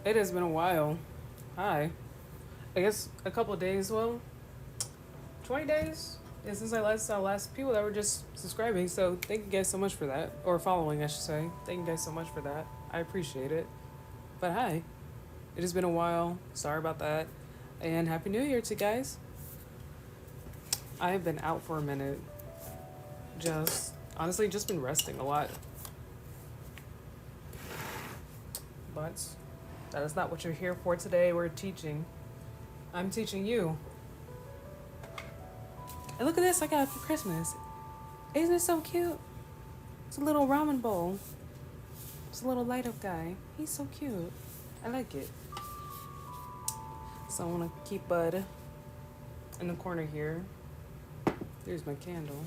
It has been a while. Hi. I guess a couple of days, well, 20 days? Yeah, since I last saw last people that were just subscribing. So thank you guys so much for that. Or following, I should say. Thank you guys so much for that. I appreciate it. But hi. It has been a while. Sorry about that. And Happy New Year to you guys. I have been out for a minute. Just, honestly, just been resting a lot. But that is not what you're here for today. We're teaching. I'm teaching you. And look at this I got for Christmas. Isn't it so cute? It's a little ramen bowl. It's a little light up guy. He's so cute. I like it. So I want to keep Bud in the corner here. There's my candle.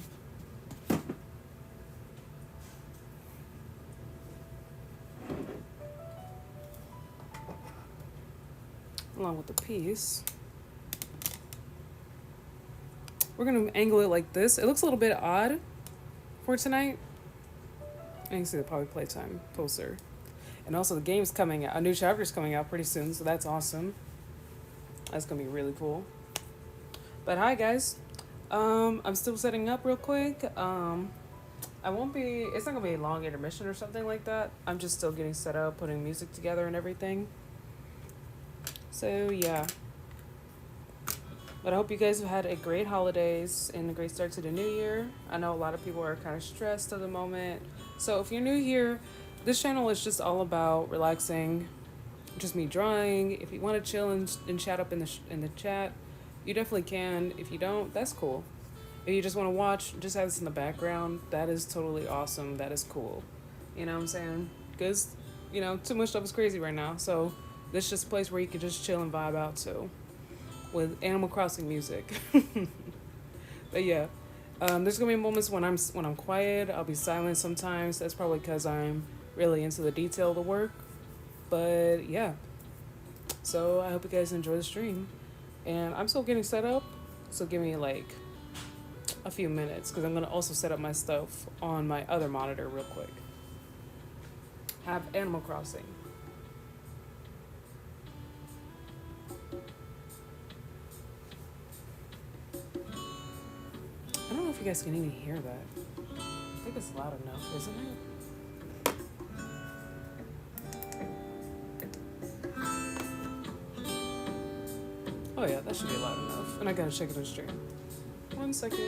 Along with the piece. We're going to angle it like this. It looks a little bit odd for tonight. And you can see the probably playtime poster. And also the game's coming out. A new chapter's coming out pretty soon, so that's awesome. That's going to be really cool. But hi, guys. I'm still setting up real quick. It's not going to be a long intermission or something like that. I'm just still getting set up, putting music together and everything. So, yeah. But I hope you guys have had a great holidays and a great start to the new year. I know a lot of people are kind of stressed at the moment. So if you're new here, this channel is just all about relaxing, just me drawing. If you want to chill and chat up in the chat, you definitely can. If you don't, that's cool. If you just want to watch, just have this in the background, that is totally awesome. That is cool. You know what I'm saying? Because, too much stuff is crazy right now. So this is just a place where you can just chill and vibe out to with Animal Crossing music. But yeah, there's gonna be moments when I'm quiet. I'll be silent sometimes. That's probably because I'm really into the detail of the work. But yeah, so I hope you guys enjoy the stream. And I'm still getting set up, so give me like a few minutes because I'm gonna also set up my stuff on my other monitor real quick. Have Animal Crossing. I don't know if you guys can even hear that. I think it's loud enough, isn't it? Oh yeah, that should be loud enough. And I gotta check it on stream. 1 second.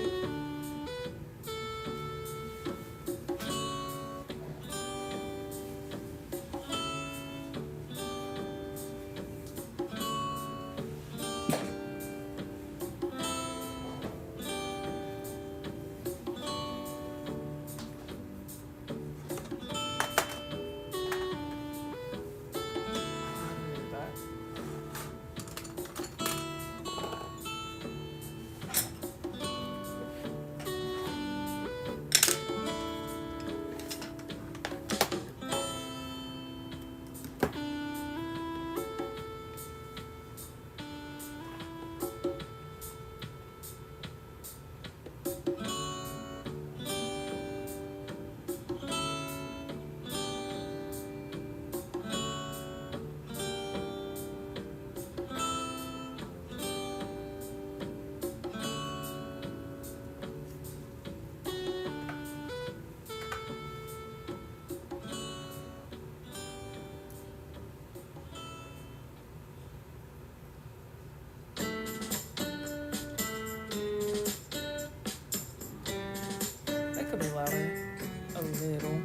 That could be louder. A little.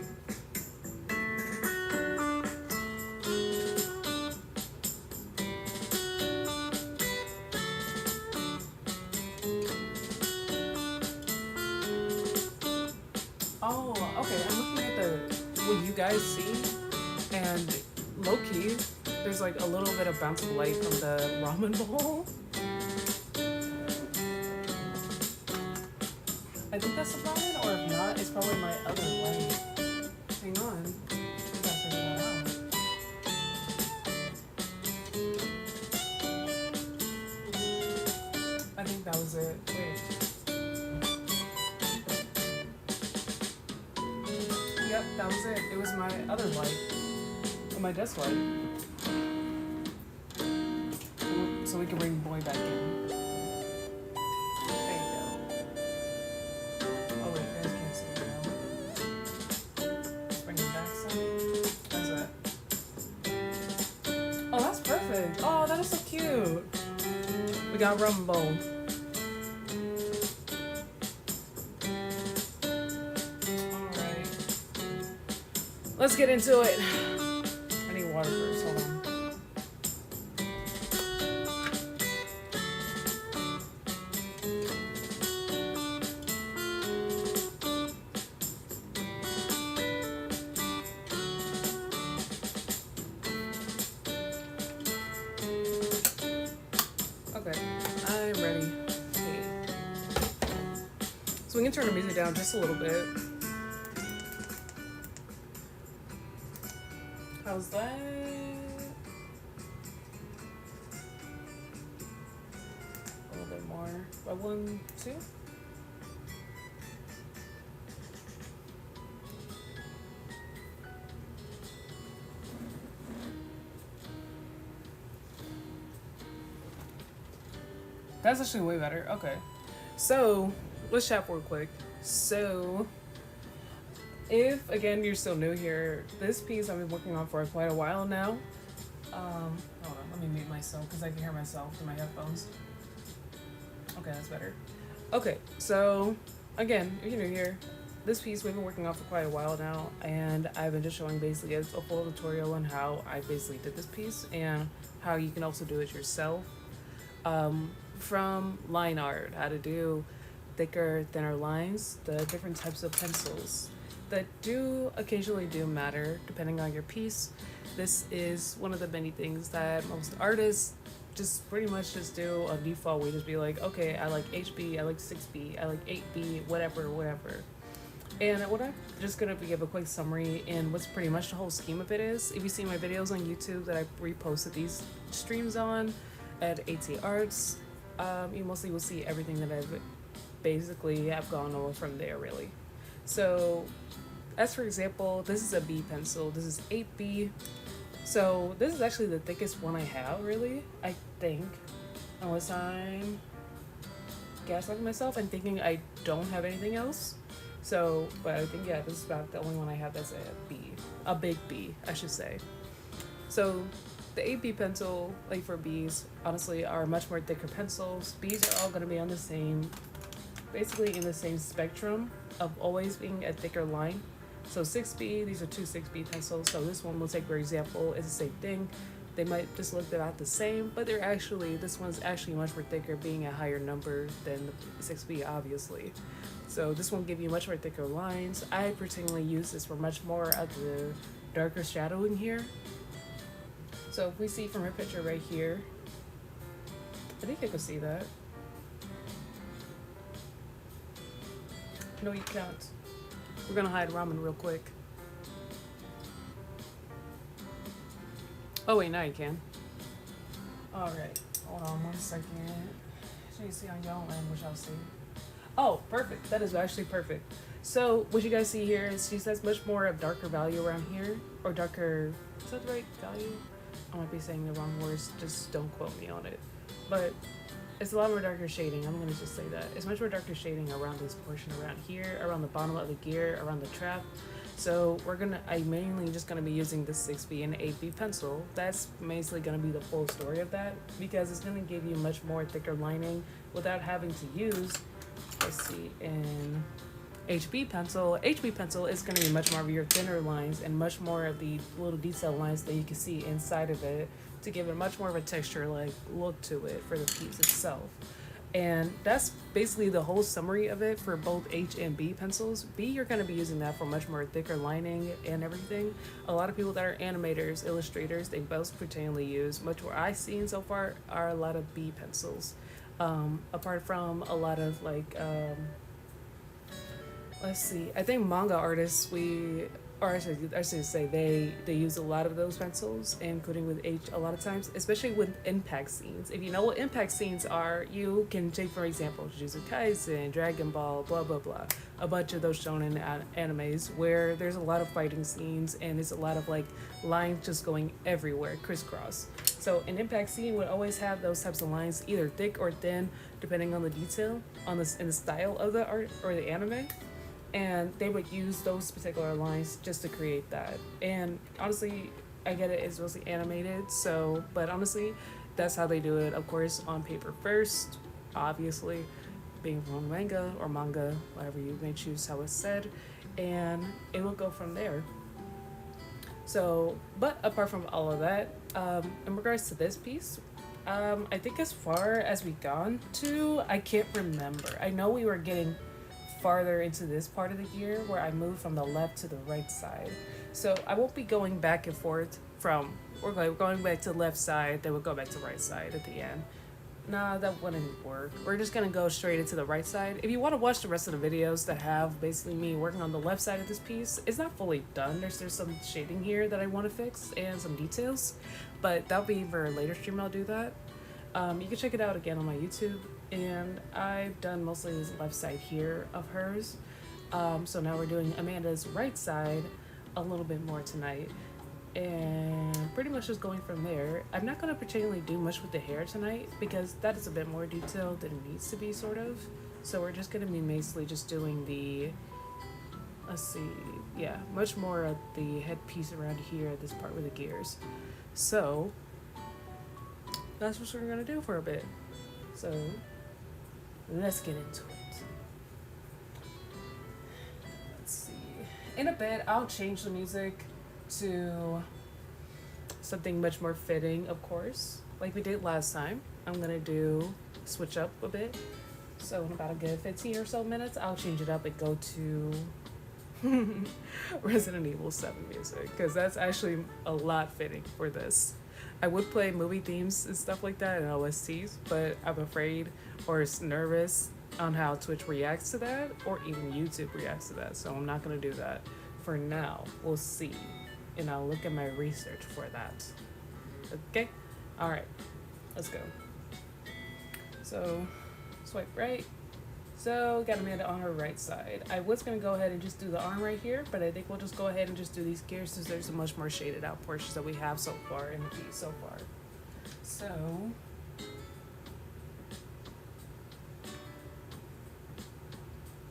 Oh, okay. I'm looking at what you guys see, and low key, there's like a little bit of bounce of light from the ramen bowl. I think that's the ramen, or if not, it's probably my other light. Hang on. I gotta figure that out. I think that was it. Wait. Yep, that was it. It was my other light. Or my desk light. perfect. Oh, that is so cute. We got rum bowl. Alright. Let's get into it. I need water first. Hold on. Okay, I'm ready. Okay. So we can turn the music down just a little bit. How's that? A little bit more. By 1, 2? That's actually way better. Okay. So, let's chat real quick. So, if, again, you're still new here, this piece I've been working on for quite a while now. Hold on, let me mute myself because I can hear myself through my headphones. Okay, that's better. Okay, so, again, if you're new here, this piece we've been working on for quite a while now, and I've been just showing basically a full tutorial on how I basically did this piece and how you can also do it yourself. From line art, how to do thicker, thinner lines, the different types of pencils that do occasionally do matter depending on your piece. This is one of the many things that most artists just pretty much just do a default. We just be like, okay, I like HB, I like 6B, I like 8B, whatever. And what I'm just gonna give a quick summary and what's pretty much the whole scheme of it is. If you see my videos on YouTube that I reposted these streams on at AT Arts, you mostly will see everything that I've basically have gone over from there really. So as for example, this is a B pencil, this is 8B. So this is actually the thickest one I have really, I think. Unless I'm gaslighting myself and thinking I don't have anything else. So, but I think, yeah, this is about the only one I have that's a B. A big B, I should say. So the 8B pencil, like for Bs, honestly are much more thicker pencils. Bs are all going to be on the same, basically in the same spectrum of always being a thicker line. So 6B, these are two 6B pencils. So this one we'll take for example, it's the same thing. They might just look about the same, but they're actually, this one's actually much more thicker, being a higher number than the 6B obviously. So this one will give you much more thicker lines. I particularly use this for much more of the darker shadowing here. So if we see from her picture right here, I think you can see that. No, you can't. We're gonna hide ramen real quick. Oh wait, now you can. All right, hold on 1 second. So you see on y'all language, I'll see. Oh, perfect. That is actually perfect. So what you guys see here is she says much more of darker value around here, or darker. Is that the right value? I might be saying the wrong words. Just don't quote me on it. But it's a lot more darker shading. I'm gonna just say that it's much more darker shading around this portion around here, around the bottom of the gear, around the trap. So I'm mainly just gonna be using the 6B and 8B pencil. That's basically gonna be the full story of that because it's gonna give you much more thicker lining without having to use, let's see, in HB pencil. HB pencil is gonna be much more of your thinner lines and much more of the little detail lines that you can see inside of it to give it much more of a texture like look to it for the piece itself. And that's basically the whole summary of it for both H and B pencils. B, you're going to be using that for much more thicker lining and everything. A lot of people that are animators, illustrators, they both routinely use, much what I've seen so far are a lot of B pencils. Apart from a lot of like, let's see, I think manga artists, I should say they use a lot of those pencils, including with H a lot of times, especially with impact scenes. If you know what impact scenes are, you can take for example Jujutsu Kaisen, Dragon Ball, blah blah blah, a bunch of those shonen animes where there's a lot of fighting scenes and there's a lot of like lines just going everywhere, crisscross. So an impact scene would always have those types of lines, either thick or thin, depending on the detail, in the style of the art or the anime. And they would use those particular lines just to create that. And honestly, I get it, it's mostly animated, so, but honestly, that's how they do it, of course, on paper first, obviously, being from manga or manga, whatever you may choose how it's said, and it will go from there. So, but apart from all of that, in regards to this piece, I think as far as we gone to, I can't remember. I know we were getting farther into this part of the gear where I moved from the left to the right side. So I won't be going back and forth from, we're going back to the left side, then we'll go back to the right side at the end. Nah, that wouldn't work. We're just gonna go straight into the right side. If you want to watch the rest of the videos that have basically me working on the left side of this piece, it's not fully done. There's some shading here that I want to fix and some details, but that'll be for a later stream. I'll do that. You can check it out again on my YouTube, and I've done mostly this left side here of hers. So now we're doing Amanda's right side a little bit more tonight, and pretty much just going from there. I'm not going to particularly do much with the hair tonight because that is a bit more detailed than it needs to be, sort of. So we're just going to be basically just doing the, let's see, yeah, much more of the headpiece around here, this part with the gears. So that's what we're going to do for a bit. So let's get into it. Let's see. In a bit, I'll change the music to something much more fitting, of course, like we did last time. I'm gonna switch up a bit. So in about a good 15 or so minutes, I'll change it up and go to Resident Evil 7 music, because that's actually a lot fitting for this. I would play movie themes and stuff like that and OSTs, but I'm afraid or nervous on how Twitch reacts to that, or even YouTube reacts to that, so I'm not gonna do that for now. We'll see. And I'll look at my research for that. Okay? Alright. Let's go. So, swipe right. So, got Amanda on her right side. I was going to go ahead and just do the arm right here, but I think we'll just go ahead and just do these gears since there's a much more shaded out portions that we have so far in the piece so far. So,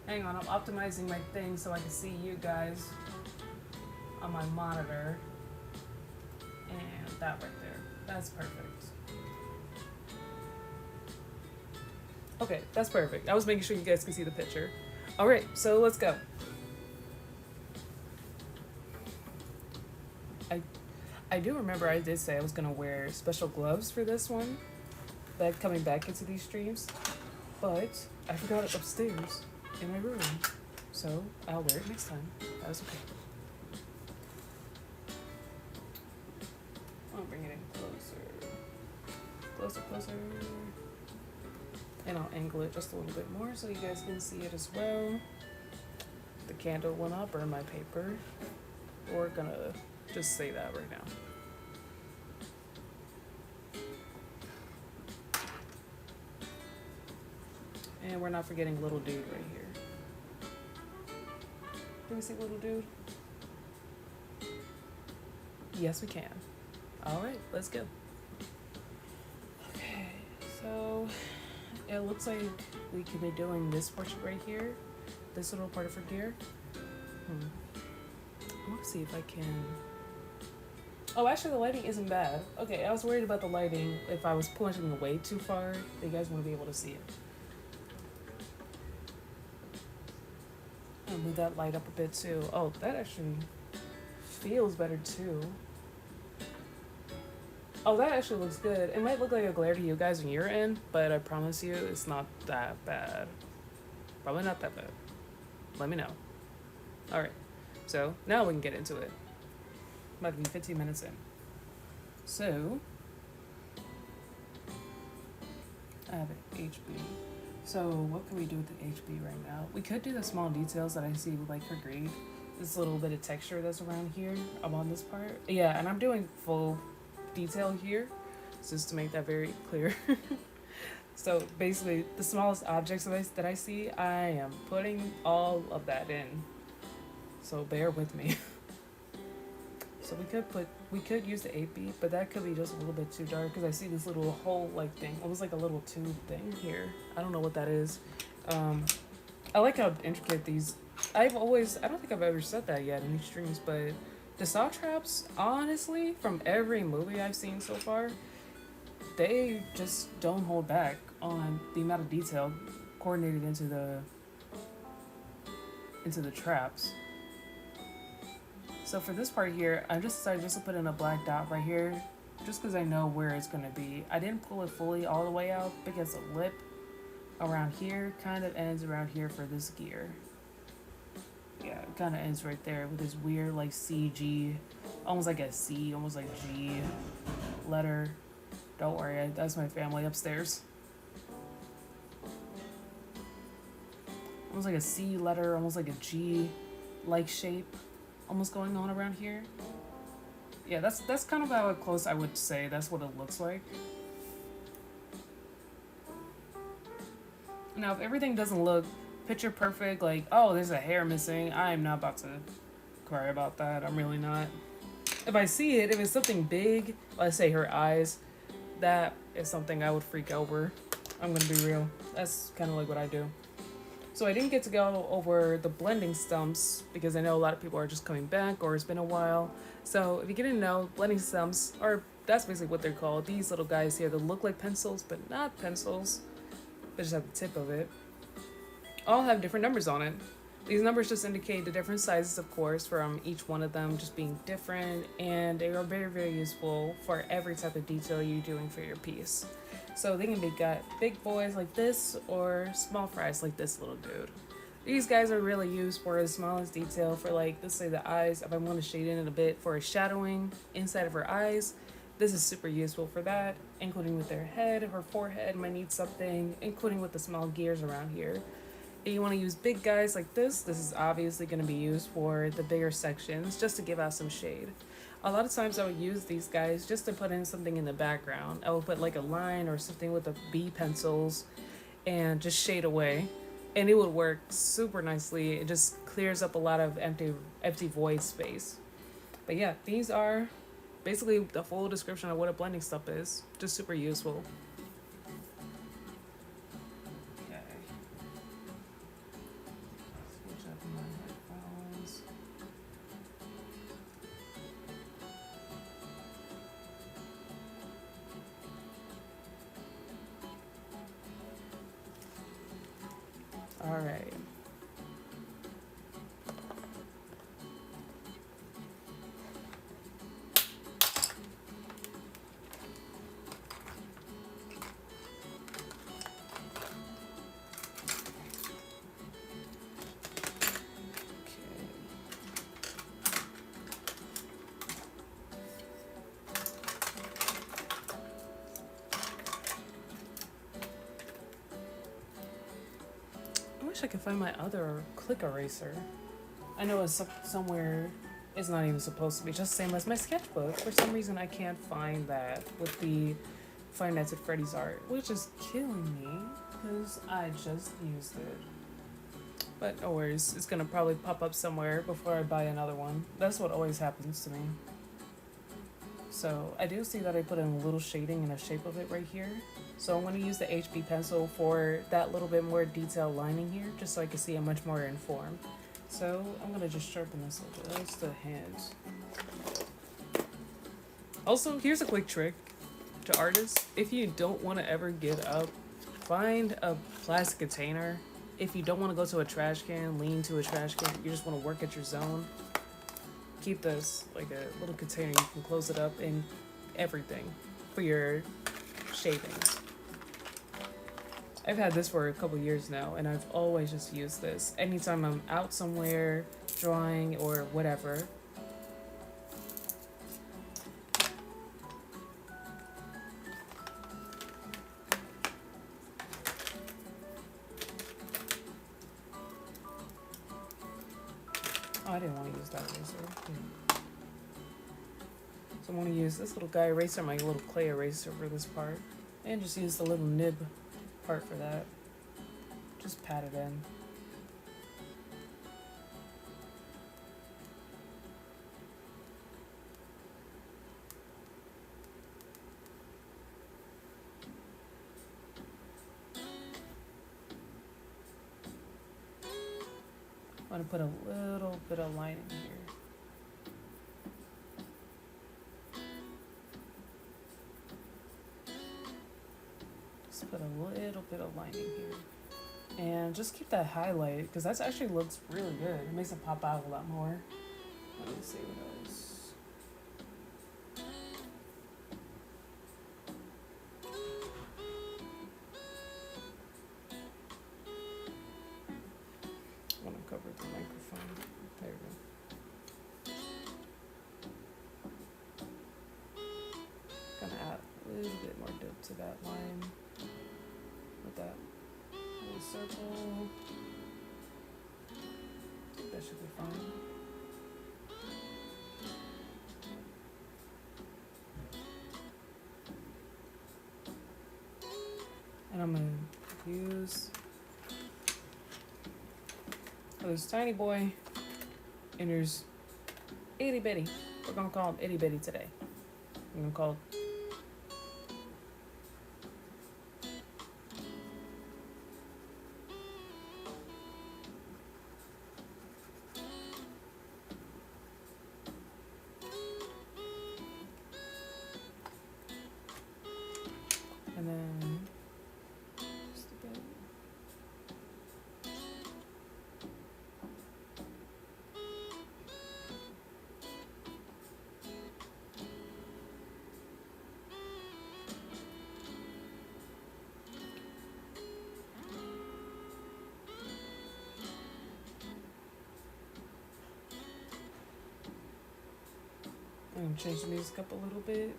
hang on, I'm optimizing my thing so I can see you guys on my monitor. And that right there. That's perfect. Okay, that's perfect. I was making sure you guys can see the picture. Alright, so let's go. I do remember I did say I was gonna wear special gloves for this one, like coming back into these streams, but I forgot it upstairs in my room. So I'll wear it next time. That's okay. I'll bring it in closer. Closer, closer. And I'll angle it just a little bit more so you guys can see it as well. The candle will not burn my paper. We're gonna just say that right now. And we're not forgetting little dude right here. Can we see little dude? Yes, we can. Alright, let's go. Okay, so it looks like we can be doing this portion right here, this little part of her gear. I want to see if I can. Oh, actually, the lighting isn't bad. Okay, I was worried about the lighting if I was pointing away too far. You guys want to be able to see it. I'll move that light up a bit too. Oh, that actually feels better too. Oh, that actually looks good. It might look like a glare to you guys on your end, but I promise you it's not that bad. Probably not that bad. Let me know. Alright, so now we can get into it. Might be 15 minutes in. So, I have an HB. So, what can we do with the HB right now? We could do the small details that I see with like her grade. This little bit of texture that's around here, on this part. Yeah, and I'm doing full detail here, just to make that very clear. So basically the smallest objects that I see, I am putting all of that in, so bear with me. So we could use the 8B, but that could be just a little bit too dark because I see this little hole like thing, almost like a little tube thing here. I don't know what that is. I like how intricate these, I don't think I've ever said that yet in these streams, but The saw traps, honestly, from every movie I've seen so far, they just don't hold back on the amount of detail coordinated into the traps. So for this part here, I just decided just to put in a black dot right here, just because I know where it's going to be. I didn't pull it fully all the way out because the lip around here kind of ends around here for this gear. Yeah, it kind of ends right there with this weird like CG, almost like a C, almost like G letter. Don't worry, that's my family upstairs. Almost like a C letter, almost like a G like shape, almost going on around here. Yeah, that's kind of how close I would say that's what it looks like. Now, if everything doesn't look picture perfect, like, oh, there's a hair missing, I'm not about to cry about that. I'm really not. If I see it, if it's something big, let's say her eyes, that is something I would freak over. I'm gonna be real. That's kind of like what I do. So I didn't get to go over the blending stumps because I know a lot of people are just coming back or it's been a while. So if you didn't know, blending stumps are, that's basically what they're called. These little guys here that look like pencils, but not pencils. They just have the tip of it. All have different numbers on it. These numbers just indicate the different sizes, of course, from each one of them just being different, and they are very, very useful for every type of detail you're doing for your piece. So they can be got big boys like this or small fries like this little dude. These guys are really used for the smallest detail for, like, let's say the eyes. If I want to shade in it a bit for a shadowing inside of her eyes, this is super useful for that, including with their head. Her forehead might need something, including with the small gears around here. If you want to use big guys like this is obviously going to be used for the bigger sections just to give out some shade. A lot of times I would use these guys just to put in something in the background. I would put like a line or something with the B pencils and just shade away. And it would work super nicely. It just clears up a lot of empty void space. But yeah, these are basically the full description of what a blending stump is. Just super useful. All right. I wish I could find my other click eraser. I know it's somewhere. It's not even supposed to be. Just the same as my sketchbook. For some reason, I can't find that with the Five Nights at Freddy's art, which is killing me because I just used it. But no worries. It's gonna probably pop up somewhere before I buy another one. That's what always happens to me. So I do see that I put in a little shading in the shape of it right here. So I'm going to use the HB pencil for that little bit more detailed lining here, just so I can see it much more informed. So I'm going to just sharpen this a little. That's the hands. Also, here's a quick trick to artists. If you don't want to ever get up, find a plastic container. If you don't want to go to a trash can, lean to a trash can, you just want to work at your zone, keep this like a little container. You can close it up and everything for your shavings. I've had this for a couple years now, and I've always just used this anytime I'm out somewhere drawing or whatever. Oh, I didn't want to use that eraser. So I'm going to use this little guy eraser, my little clay eraser for this part, and just use the little nib part for that. Just pat it in. I'm going to put a little bit of lining here. Let's put a little bit of lining here. And just keep that highlight because that actually looks really good. It makes it pop out a lot more. Let me see what else. I want to cover the microphone. There we go. Gonna add a little bit more dip to that line with that little circle. That should be fine. And I'm gonna use this tiny boy, and there's itty bitty. We're gonna call him itty bitty today. I'm gonna call and then just a bit. I'm gonna change the music up a little bit.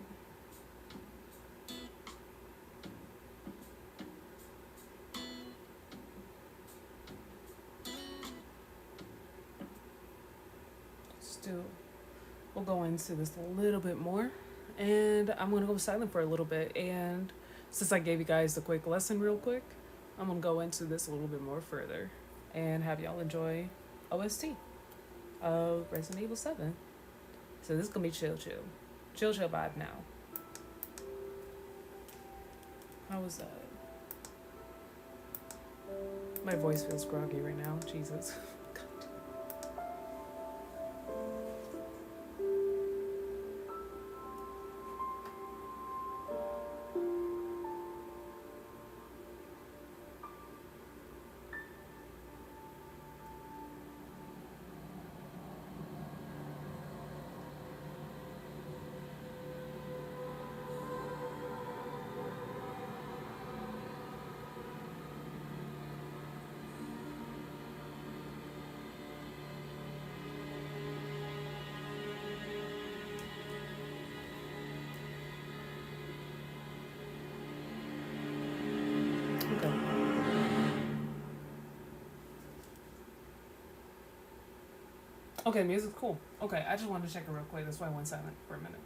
Still, we'll go into this a little bit more, and I'm gonna go silent for a little bit. And since I gave you guys the quick lesson real quick, I'm gonna go into this a little bit more further and have y'all enjoy OST of Resident Evil 7. So this is gonna be chill vibe now. How was that? My voice feels groggy right now. Jesus. Okay, music's cool. Okay, I just wanted to check it real quick. That's why I went silent for a minute.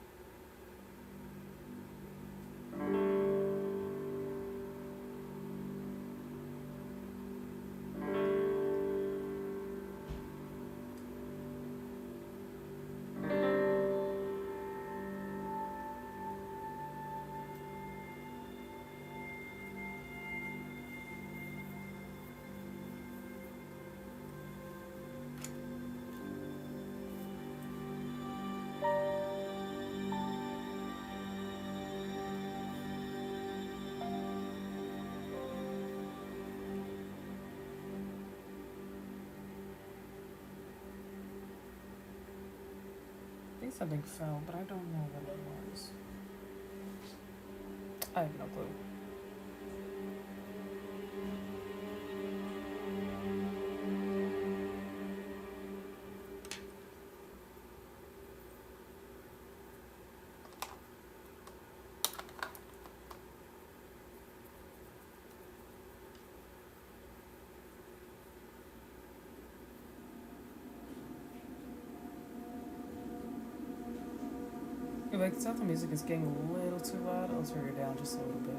I think something fell, but I don't know what it was. I have no clue. If I can tell the music is getting a little too loud, I'll turn it down just a little bit.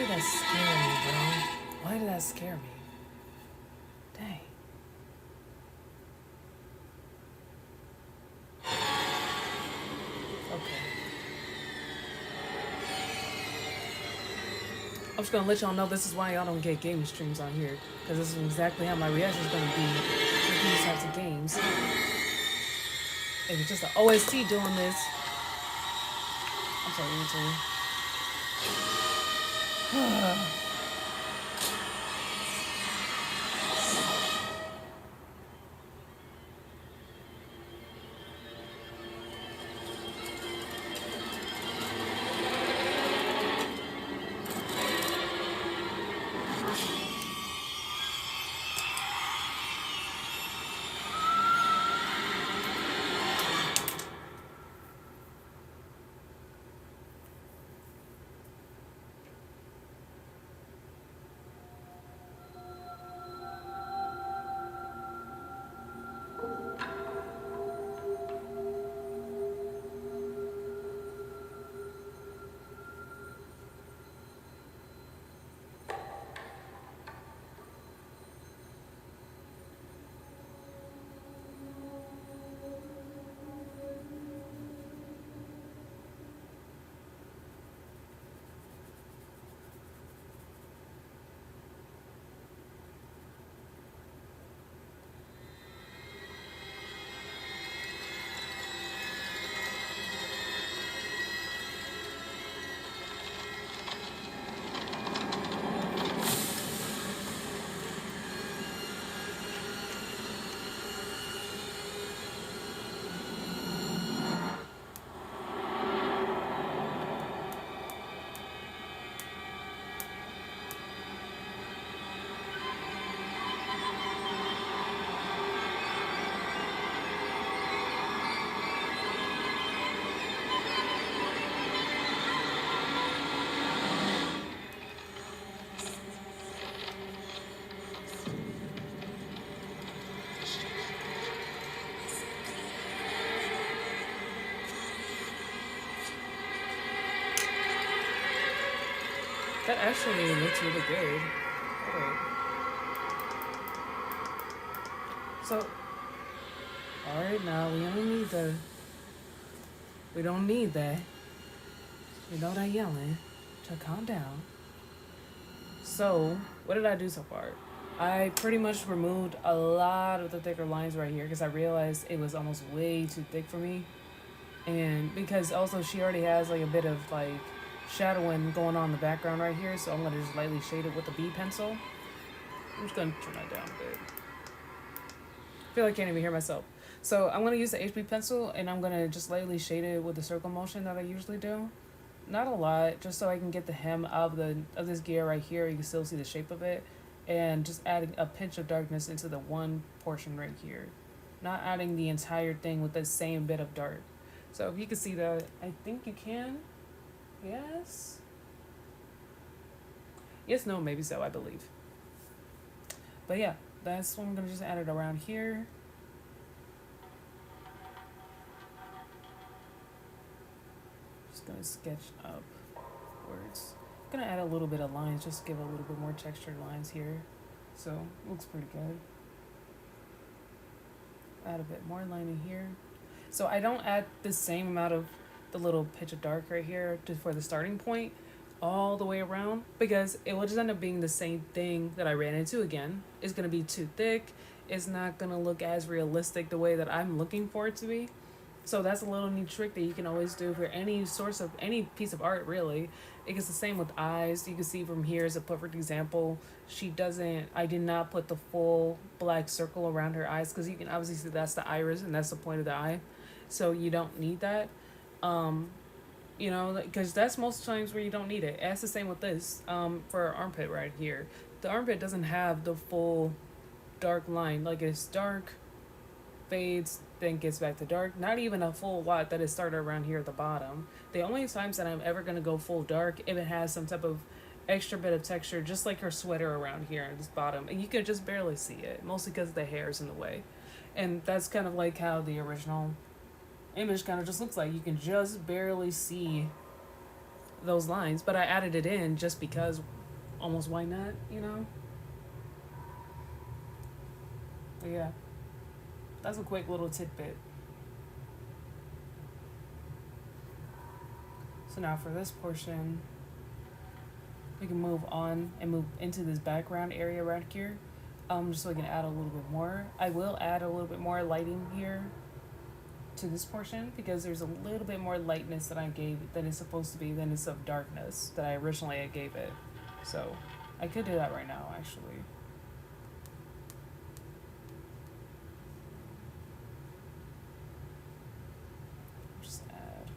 did that scare me, bro? Why did that scare me? Dang. Okay. I'm just gonna let y'all know this is why y'all don't get gaming streams on here. Because this is exactly how my reaction is gonna be with these types of games. If it's just an OST doing this. I'm sorry, irritated. That actually looks really good. Alright. So, alright, now we don't need the. We don't need that. We know that yelling. So calm down. So, what did I do so far? I pretty much removed a lot of the thicker lines right here because I realized it was almost way too thick for me. And because also she already has like a bit of like shadowing going on in the background right here, so I'm gonna just lightly shade it with the B pencil. I'm just gonna turn that down a bit. I feel like I can't even hear myself. So I'm gonna use the HB pencil and I'm gonna just lightly shade it with the circle motion that I usually do. Not a lot, just so I can get the hem of this gear right here. You can still see the shape of it, and just adding a pinch of darkness into the one portion right here. Not adding the entire thing with the same bit of dark. So if you can see that, I think you can. Yes. Yes, no, maybe so, I believe. But yeah, that's what I'm gonna just add it around here. Just gonna sketch up words. Gonna add a little bit of lines, just give a little bit more textured lines here. So looks pretty good. Add a bit more lining here. So I don't add the same amount of the little pitch of dark right here for the starting point all the way around, because it will just end up being the same thing that I ran into again. It's gonna be too thick. It's not gonna look as realistic the way that I'm looking for it to be. So that's a little neat trick that you can always do for any source of any piece of art, really. It gets the same with eyes. You can see from here as a perfect example. I did not put the full black circle around her eyes because you can obviously see that's the iris and that's the point of the eye. So you don't need that. Because that's most times where you don't need it. That's the same with this for our armpit right here. The armpit doesn't have the full dark line. Like it's dark, fades, then gets back to dark. Not even a full lot that is started around here at the bottom. The only times that I'm ever going to go full dark if it has some type of extra bit of texture, just like her sweater around here at this bottom. And you can just barely see it, mostly because the hair is in the way. And that's kind of like how the original image kind of just looks like. You can just barely see those lines, but I added it in just because, almost why not, But yeah, that's a quick little tidbit. So now for this portion, we can move on and move into this background area right here. Just so I can add a little bit more. I will add a little bit more lighting here to this portion because there's a little bit more lightness that I gave than it's supposed to be than it's of darkness that I originally gave it. So I could do that right now actually. Just add.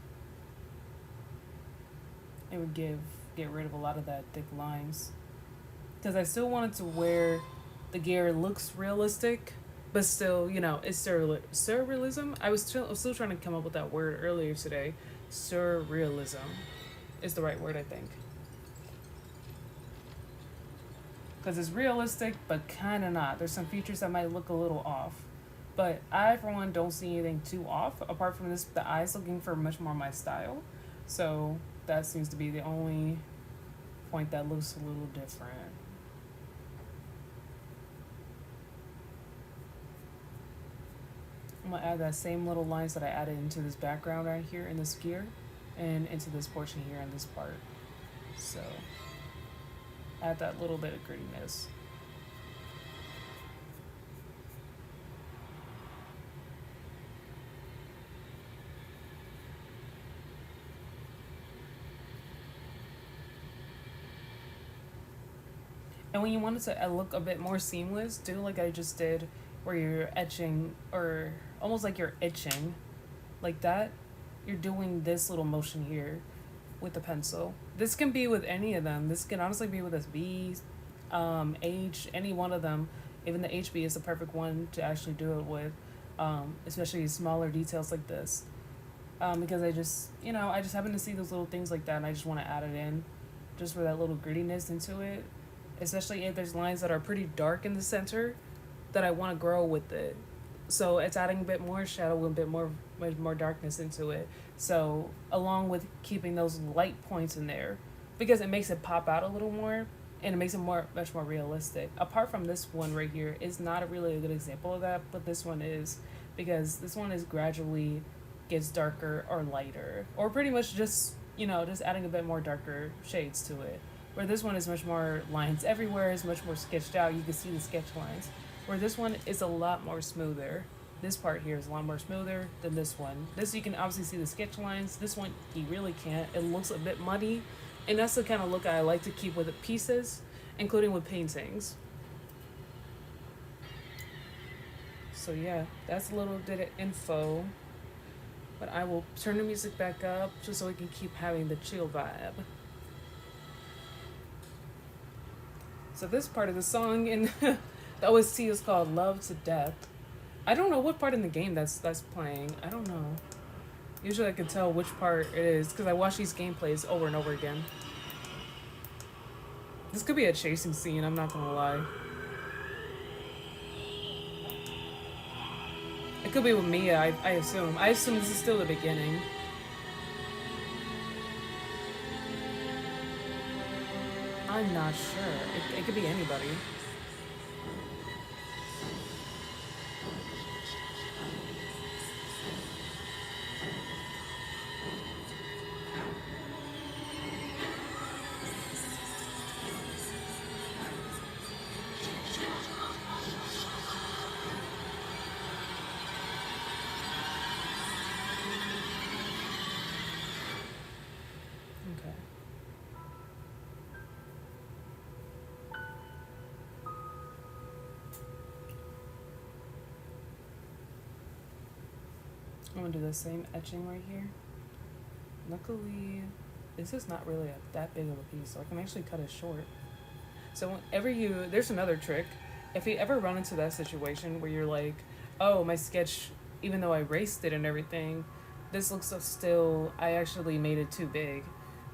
It would get rid of a lot of that thick lines. Because I still wanted to where the gear looks realistic, but still, it's surrealism. I was still trying to come up with that word earlier today. Surrealism is the right word, I think. Because it's realistic, but kind of not. There's some features that might look a little off. But I, for one, don't see anything too off. Apart from this, the eye's looking for much more my style. So that seems to be the only point that looks a little different. I'm going to add that same little lines that I added into this background right here in this gear and into this portion here in this part. So add that little bit of grittiness. And when you want it to look a bit more seamless, do like I just did where you're etching or almost like you're itching like that. You're doing this little motion here with the pencil. This can be with any of them. This can honestly be with a B, H, any one of them. Even the HB is the perfect one to actually do it with, especially smaller details like this. Because I just happen to see those little things like that and I just want to add it in just for that little grittiness into it. Especially if there's lines that are pretty dark in the center that I want to grow with it. So it's adding a bit more shadow and a bit more darkness into it. So along with keeping those light points in there, because it makes it pop out a little more and it makes it much more realistic. Apart from this one right here is not a really good example of that, but this one is, because this one is gradually gets darker or lighter, or pretty much just adding a bit more darker shades to it. Where this one is much more lines everywhere, is much more sketched out. You can see the sketch lines. Where this one is a lot more smoother. This part here is a lot more smoother than this one. This you can obviously see the sketch lines. This one you really can't. It looks a bit muddy. And that's the kind of look I like to keep with the pieces, including with paintings. So yeah, that's a little bit of info. But I will turn the music back up just so we can keep having the chill vibe. So this part of the song in the OST is called Love to Death. I don't know what part in the game that's playing. I don't know. Usually I can tell which part it is because I watch these gameplays over and over again. This could be a chasing scene, I'm not gonna lie. It could be with Mia, I assume. I assume this is still the beginning. I'm not sure. It could be anybody. Okay. I'm gonna do the same etching right here. Luckily, this is not really that big of a piece, so I can actually cut it short. So whenever there's another trick. If you ever run into that situation where you're like, oh, my sketch, even though I erased it and everything, this looks so still, I actually made it too big.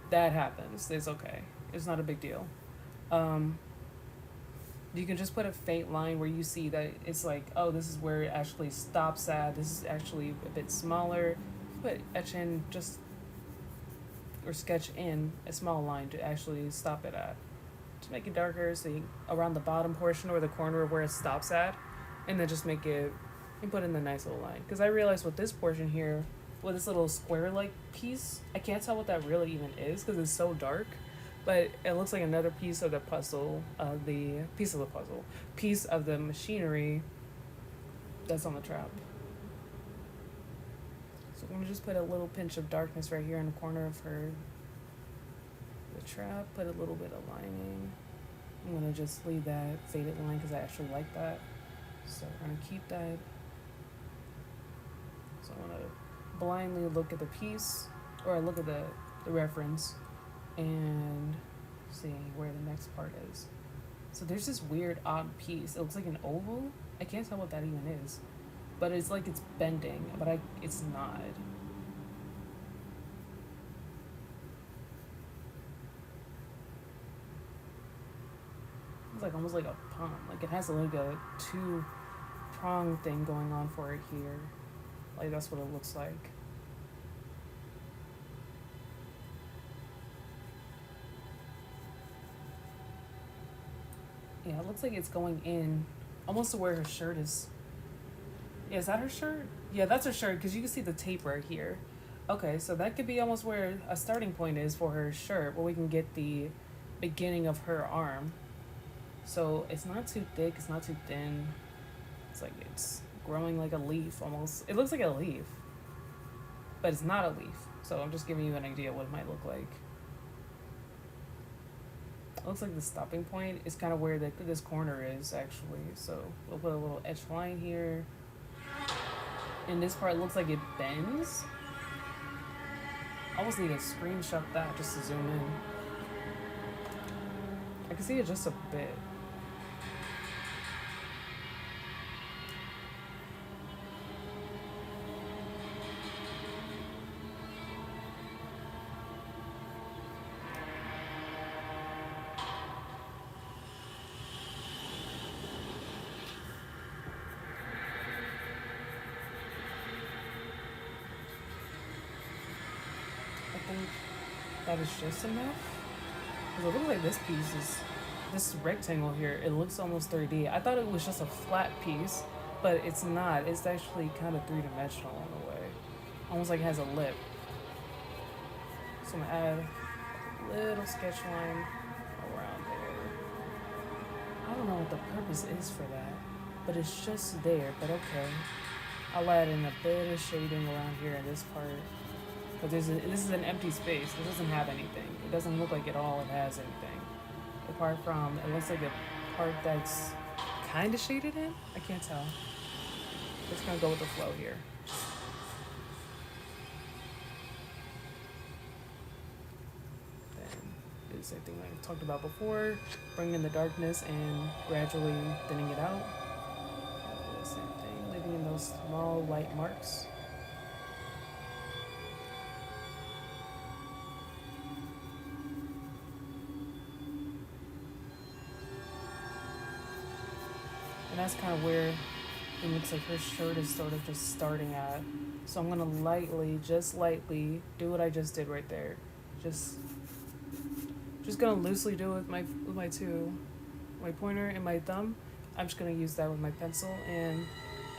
That happens. It's okay. It's not a big deal. You can just put a faint line where you see that it's like, oh, this is where it actually stops at. This is actually a bit smaller. But etch in just or sketch in a small line to actually stop it at. To make it darker, so you, around the bottom portion or the corner of where it stops at, and then just make it and put in the nice little line. Because I realized with this portion here, with this little square-like piece, I can't tell what that really even is because it's so dark. But it looks like another piece of the puzzle, piece of the machinery that's on the trap. So I'm gonna just put a little pinch of darkness right here in the corner of the trap. Put a little bit of lining. I'm gonna just leave that faded line because I actually like that. So we're gonna keep that. So I'm gonna blindly look at the piece, or look at the reference, and see where the next part is. So there's this weird odd piece. It looks like an oval. I can't tell what that even is, but it's like it's bending, but it's not. It's like almost like a palm. Like it has like a two-prong thing going on for it here. Like that's what it looks like. Yeah, it looks like it's going in almost to where her shirt is. Yeah, is that her shirt? Yeah, that's her shirt because you can see the tape right here. Okay, so that could be almost where a starting point is for her shirt, where we can get the beginning of her arm. So it's not too thick, it's not too thin. It's like it's growing like a leaf almost. It looks like a leaf, but it's not a leaf. So I'm just giving you an idea what it might look like. It looks like the stopping point is kind of where this corner is actually. So we'll put a little edge line here. And this part looks like it bends. I almost need to screenshot that just to zoom in. I can see it just a bit. I think that is just enough. Because it looks like this rectangle here, it looks almost 3D. I thought it was just a flat piece, but it's not. It's actually kind of three-dimensional in a way. Almost like it has a lip. So I'm gonna add a little sketch line around there. I don't know what the purpose is for that, but it's just there, but okay. I'll add in a bit of shading around here in this part. But this is an empty space. It doesn't have anything. It doesn't look like at all it has anything. Apart from, it looks like a part that's kind of shaded in. I can't tell. Just gonna go with the flow here. Then do the same thing like I talked about before. Bring in the darkness and gradually thinning it out. Do the same thing, leaving in those small light marks. And that's kind of where it looks like her shirt is sort of just starting at. So I'm gonna just lightly do what I just did right there. Just gonna loosely do it with my pointer and my thumb. I'm just gonna use that with my pencil and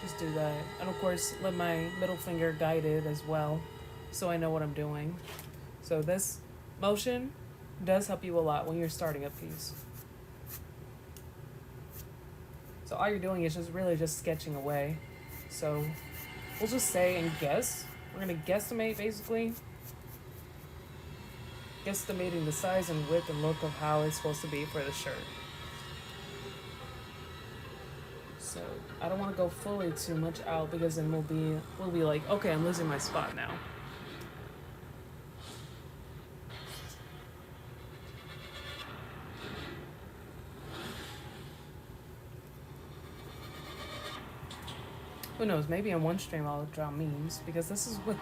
just do that. And of course, let my middle finger guide it as well, so I know what I'm doing. So this motion does help you a lot when you're starting a piece. So all you're doing is just sketching away. So we'll just say and guess. We're gonna guesstimate basically. Guesstimating the size and width and look of how it's supposed to be for the shirt. So I don't want to go fully too much out because then we'll be like, okay, I'm losing my spot now. Who knows? Maybe in one stream I'll draw memes because this is what.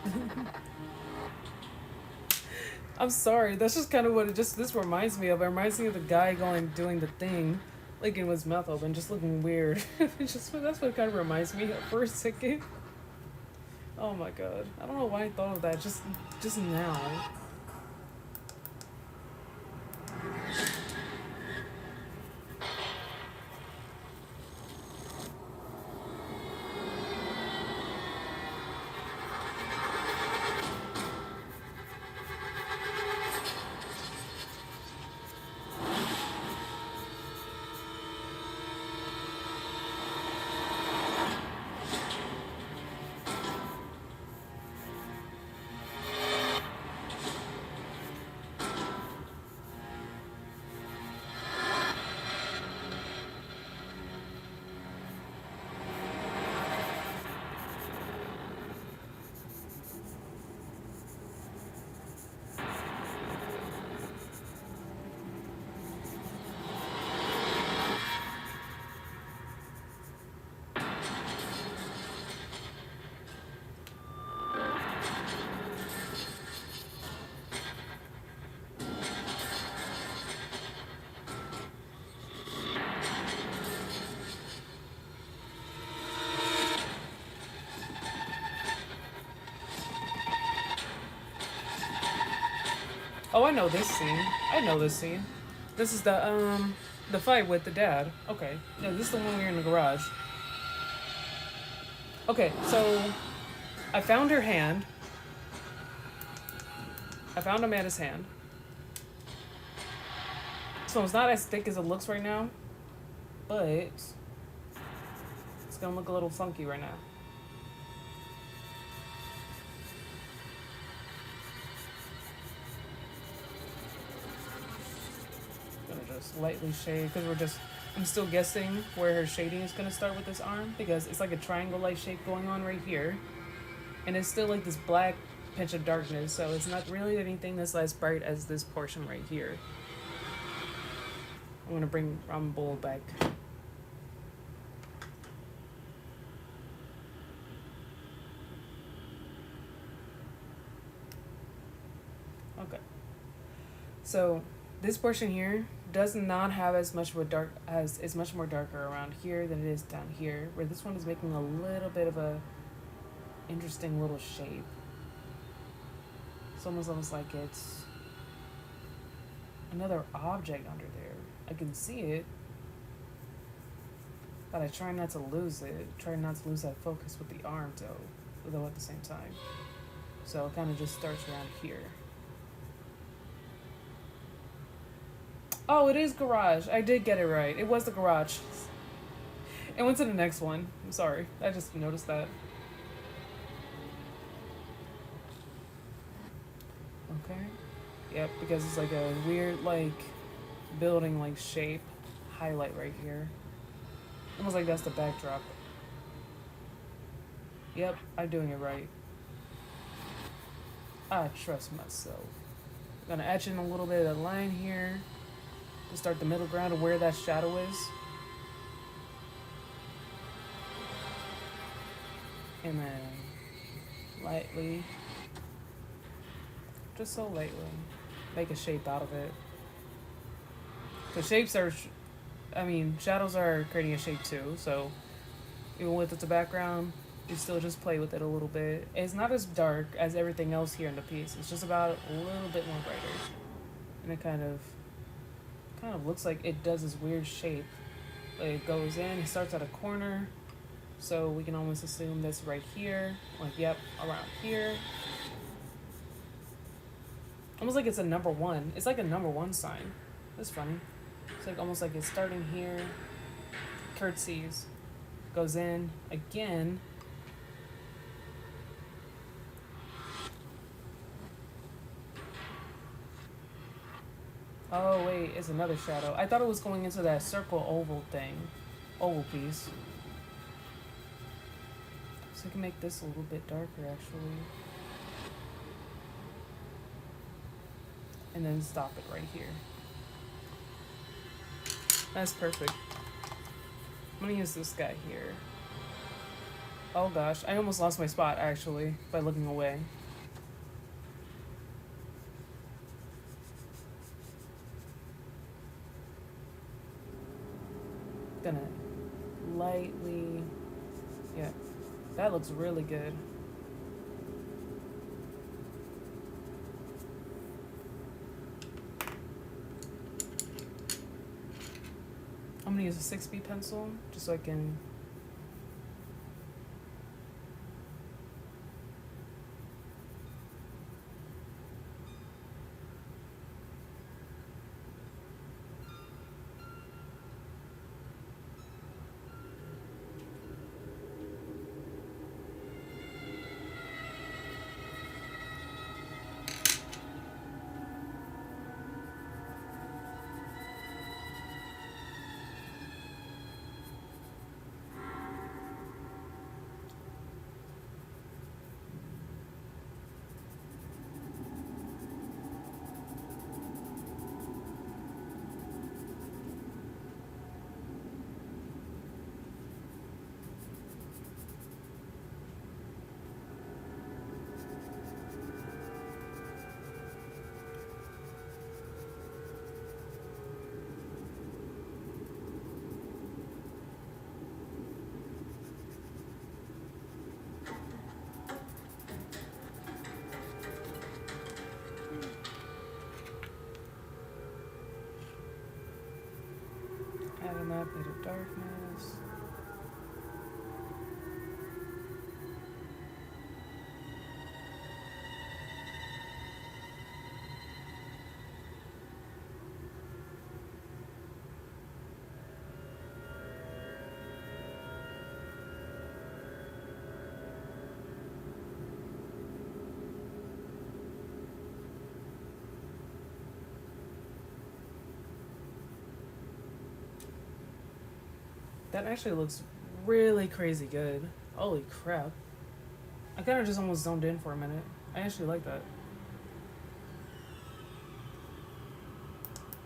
I'm sorry. That's just kind of what this reminds me of. It reminds me of the guy doing the thing, like in his mouth open, just looking weird. That's what it kind of reminds me of for a second. Oh my god. I don't know why I thought of that just now. Oh, I know this scene. I know this scene. This is the fight with the dad. Okay. Yeah, this is the one we were in the garage. Okay, so I found her hand. I found Amanda's hand. So it's not as thick as it looks right now, but it's gonna look a little funky right now. Gonna just lightly shade because I'm still guessing where her shading is gonna start with this arm because it's like a triangle-like shape going on right here, and it's still like this black pinch of darkness. So it's not really anything that's as bright as this portion right here. I'm gonna bring ramen bowl back. Okay. So this portion here does not have as much of a dark as it's much more darker around here than it is down here, where this one is making a little bit of a interesting little shape. It's almost like it's another object under there. I can see it, but I try not to lose it. Try not to lose that focus with the arm though at the same time. So it kind of just starts around here. Oh, it is garage. I did get it right. It was the garage. It went to the next one. I'm sorry. I just noticed that. Okay. Yep, because it's like a weird, like, building, like, shape highlight right here. Almost like that's the backdrop. Yep, I'm doing it right. I trust myself. I'm gonna etch in a little bit of the line here to start the middle ground of where that shadow is. And then lightly, just so lightly, make a shape out of it. Because shapes are, shadows are creating a shape too, so even with it's a background, you still just play with it a little bit. It's not as dark as everything else here in the piece. It's just about a little bit more brighter. And it kind of looks like it does this weird shape. Like it goes in, it starts at a corner, so we can almost assume that's right here. Like, yep, around here. Almost like it's a number one. It's like a number one sign. That's funny. It's like almost like it's starting here, curtsies, goes in again. Oh wait, it's another shadow. I thought it was going into that circle oval piece. So I can make this a little bit darker actually. And then stop it right here. That's perfect. I'm gonna use this guy here. Oh gosh, I almost lost my spot actually by looking away. Gonna lightly, yeah, that looks really good. I'm gonna use a 6B pencil just so I can. Adding that bit of darkness. That actually looks really crazy good. Holy crap. I kind of just almost zoned in for a minute. I actually like that.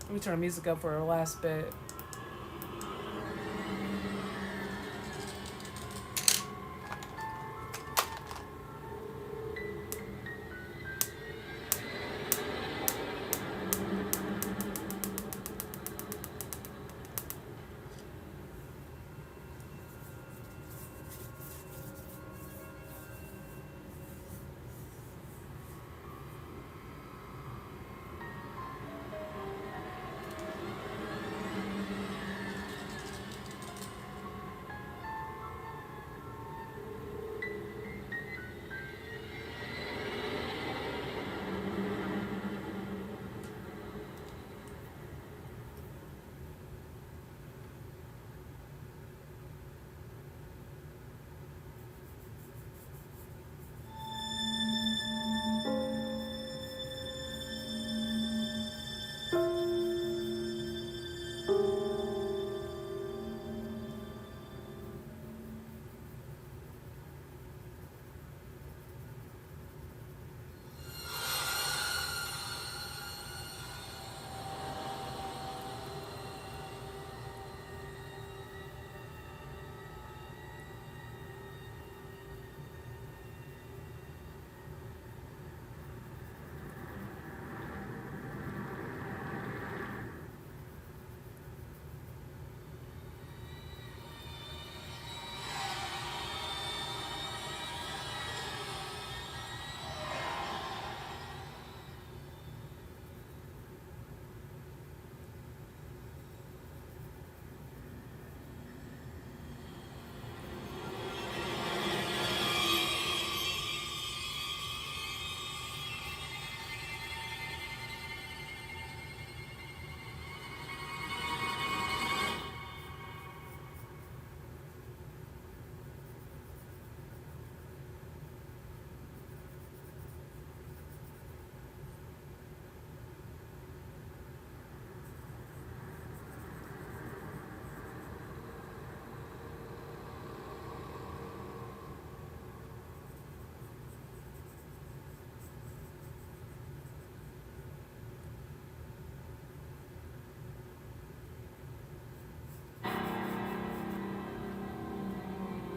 Let me turn the music up for our last bit.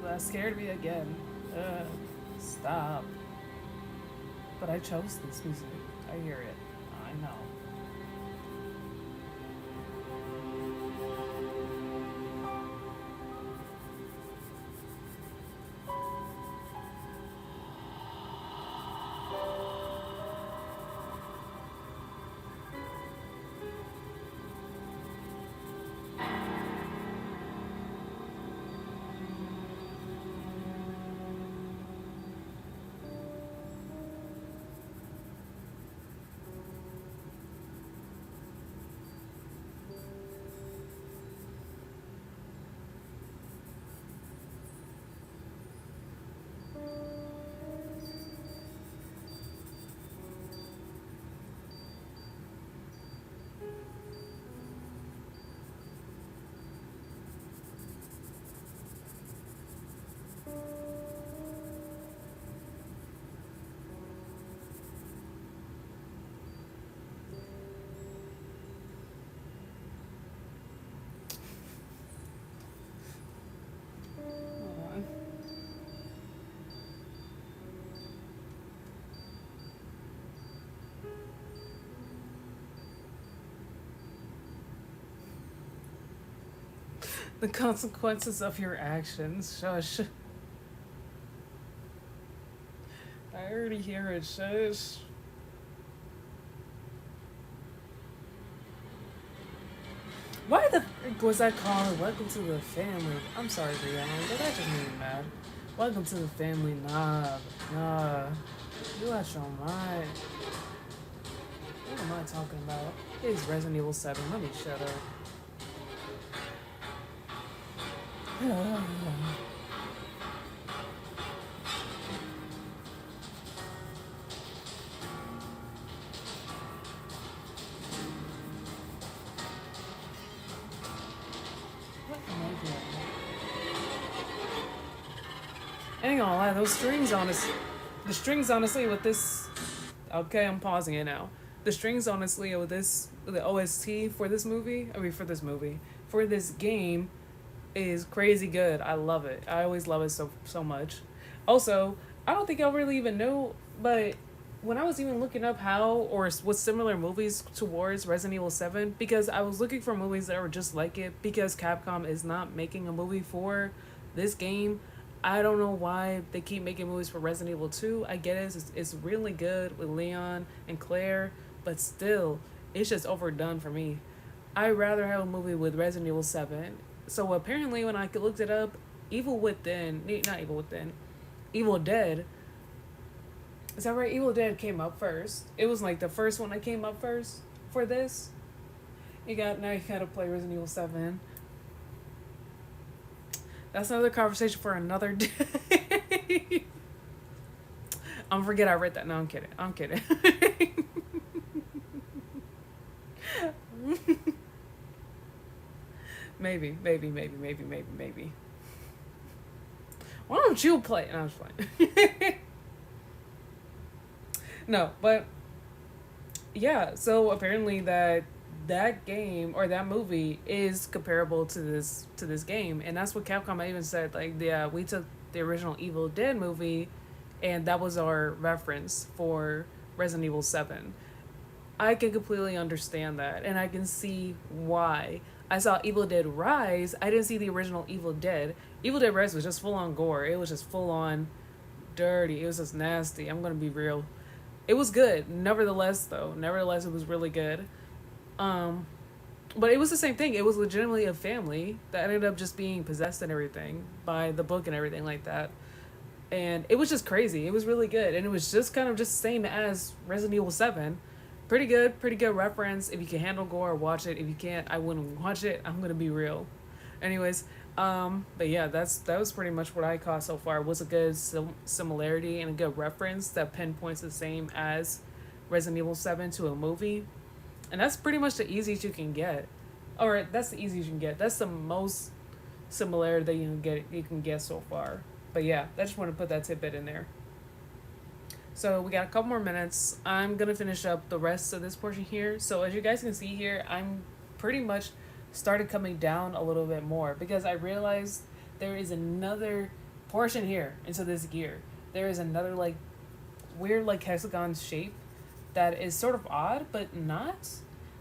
That scared me again. Stop. But I chose this music. I hear it. I know. The consequences of your actions. Shush. I already hear it. Shush. Why the frick was that called Welcome to the Family? I'm sorry, Brianna, but that just made me mad. Welcome to the family. Nah. Nah. You lost your mind. What am I talking about? It's Resident Evil 7. Let me shut up. What am I doing? I ain't gonna lie, those strings the strings honestly with this, okay, I'm pausing it now. The strings honestly with the OST for this movie, for this game is crazy good. I love it. I always love it so much. Also, I don't think I really even know, but when I was even looking up how or what similar movies towards Resident Evil 7, because I was looking for movies that were just like it, because Capcom is not making a movie for this game. I don't know why they keep making movies for Resident Evil 2. I get it, it's really good with Leon and Claire, but still, it's just overdone for me. I'd rather have a movie with Resident Evil 7. So apparently, when I looked it up, not Evil Within, Evil Dead. Is that right? Evil Dead came up first. It was like the first one that came up first for this. Now you gotta play Resident Evil 7. That's another conversation for another day. I'm forget I read that. No, I'm kidding. I'm kidding. Maybe. Why don't you play it? No, I'm just playing. No, but yeah, so apparently that game or that movie is comparable to this game, and that's what Capcom even said. Like, yeah, we took the original Evil Dead movie, and that was our reference for Resident Evil 7. I can completely understand that, and I can see why. I saw Evil Dead Rise. I didn't see the original Evil Dead. Evil Dead Rise was just full on gore. It was just full on dirty. It was just nasty. I'm gonna be real. It was good. Nevertheless, it was really good. Um, but it was the same thing. It was legitimately a family that ended up just being possessed and everything by the book and everything like that. And it was just crazy. It was really good, and it was just kind of just the same as Resident Evil 7. Pretty good reference. If you can handle gore, watch it. If you can't, I wouldn't watch it. I'm gonna be real. Anyways, but yeah, that was pretty much what I caught so far. It was a good similarity and a good reference that pinpoints the same as Resident Evil 7 to a movie, and that's pretty much the easiest you can get. Or that's the easiest you can get. That's the most similarity that you can get so far. But yeah, I just want to put that tidbit in there. So we got a couple more minutes. I'm gonna finish up the rest of this portion here. So as you guys can see here, I'm pretty much started coming down a little bit more because I realized there is another portion here into this gear. There is another like weird like hexagon shape that is sort of odd but not.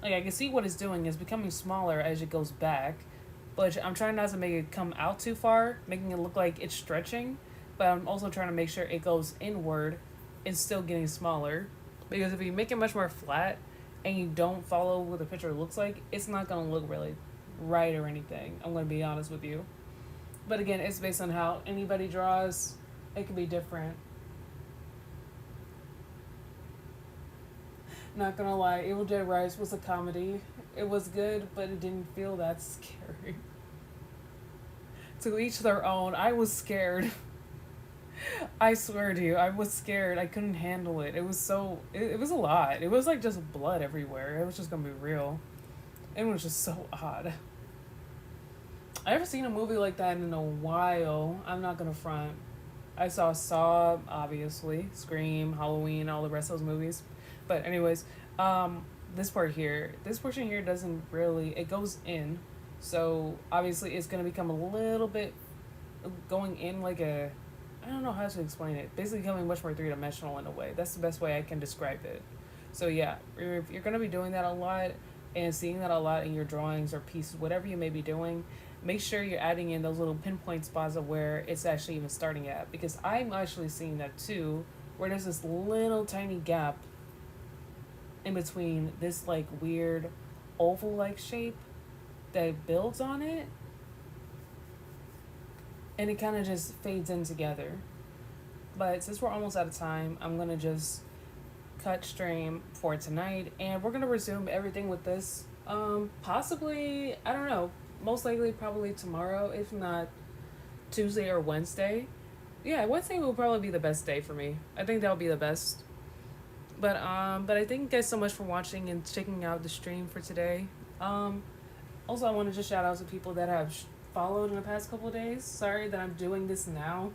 Like I can see what it's doing is becoming smaller as it goes back, but I'm trying not to make it come out too far, making it look like it's stretching, but I'm also trying to make sure it goes inward and still getting smaller, because if you make it much more flat and you don't follow what the picture looks like, it's not going to look really right or anything. I'm going to be honest with you. But again, it's based on how anybody draws. It can be different. Not gonna lie, Evil Dead Rise was a comedy. It was good, but it didn't feel that scary. To each their own. I was scared. I swear to you, I was scared. I couldn't handle it. It was it was a lot. It was like just blood everywhere. It was just gonna be real. It was just so odd. I haven't seen a movie like that in a while. I'm not gonna front. I saw obviously, Scream, Halloween, all the rest of those movies. But anyways, this portion here doesn't really, it goes in. So obviously it's gonna become a little bit going in like I don't know how to explain it. Basically becoming much more three-dimensional in a way. That's the best way I can describe it. So yeah, you're gonna be doing that a lot and seeing that a lot in your drawings or pieces, whatever you may be doing. make sure you're adding in those little pinpoint spots of where it's actually even starting at, because I'm actually seeing that too, where there's this little tiny gap in between this like weird oval like shape that builds on it, and it kind of just fades in together. But since we're almost out of time, I'm gonna just cut stream for tonight, and we're gonna resume everything with this. Possibly, I don't know. Most likely, probably tomorrow, if not Tuesday or Wednesday. Yeah, Wednesday will probably be the best day for me. I think that'll be the best. But I thank you guys so much for watching and checking out the stream for today. Also, I want to just shout out to people that have followed in the past couple of days. Sorry that I'm doing this now,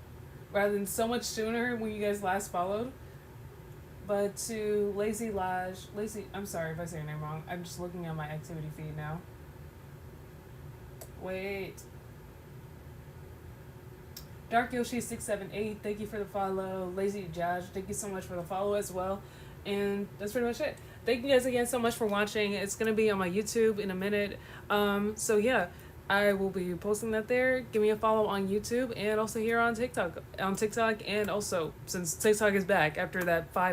rather than so much sooner when you guys last followed. But to Lazy, I'm sorry if I say your name wrong. I'm just looking at my activity feed now. Wait. Dark Yoshi 678, thank you for the follow. Lazy Josh, thank you so much for the follow as well. And that's pretty much it. Thank you guys again so much for watching. It's gonna be on my YouTube in a minute. So yeah, I will be posting that there. Give me a follow on YouTube and also here on TikTok. And also since TikTok is back after that 5